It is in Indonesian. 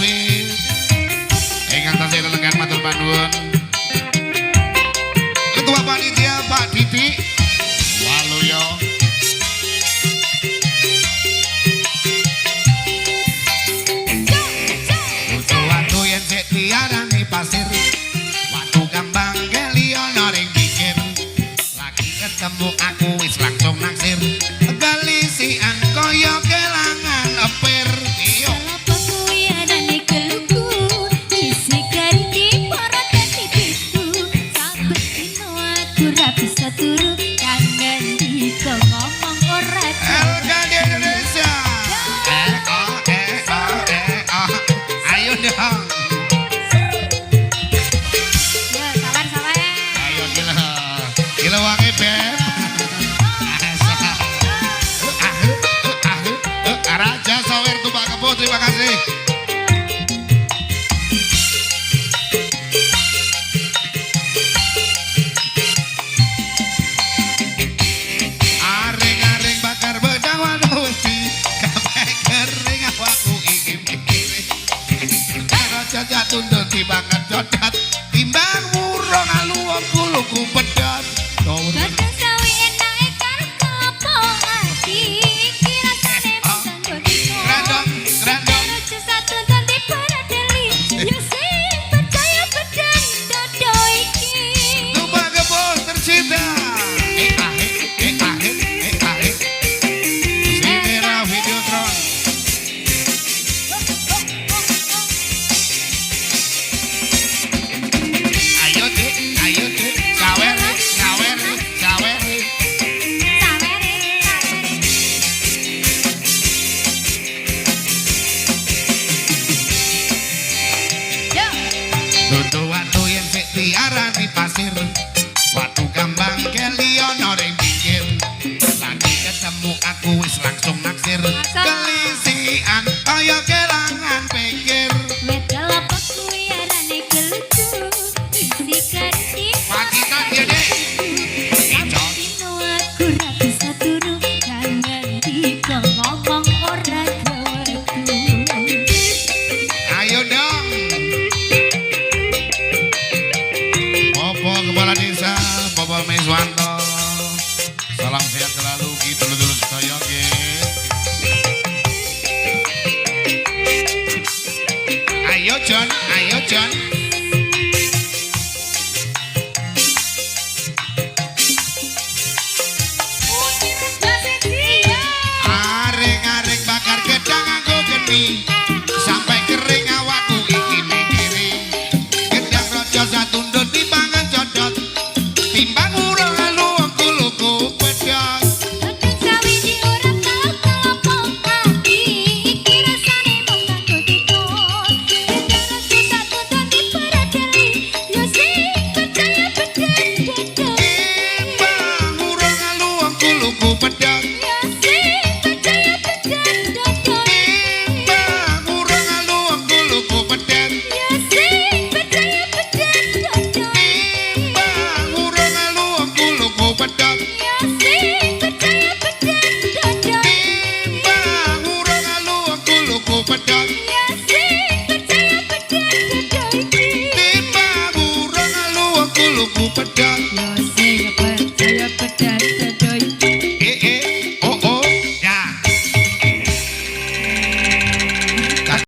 David. Ingkang tasih lelenggan matur panuwun. Ketua Panitia Pak Didi Waluyo. Watu yen sik diarani pasir. Watu kambang keliono ring pikir. Lagi ketemu aku wis langsung naksir. Galisian koyo kelangan epir. Iyo. Terima kasih. Aring-aring bakar bedang wanusi, kabeh kering awakku iki mikire. Karo jajak tuntun dibanget jodat, timbang wurung alu kuluku pedot. Watu yang sik diarani pasir, watu kambang keliono ring pinggir. Lagi ketemu aku wis langsung naksir. Kelisian kaya kelangan pikir. Medal apa kuwi arane gelucu, isi kerti. Wakita dia dek. Dino aku ra bisa turu, jangan diko ngomong ora gaweku. Ayo dong. Kepala Desa Bapak Meswanto, salam sehat selalu kita dulur sedaya nggih. Ayo John, ayo John.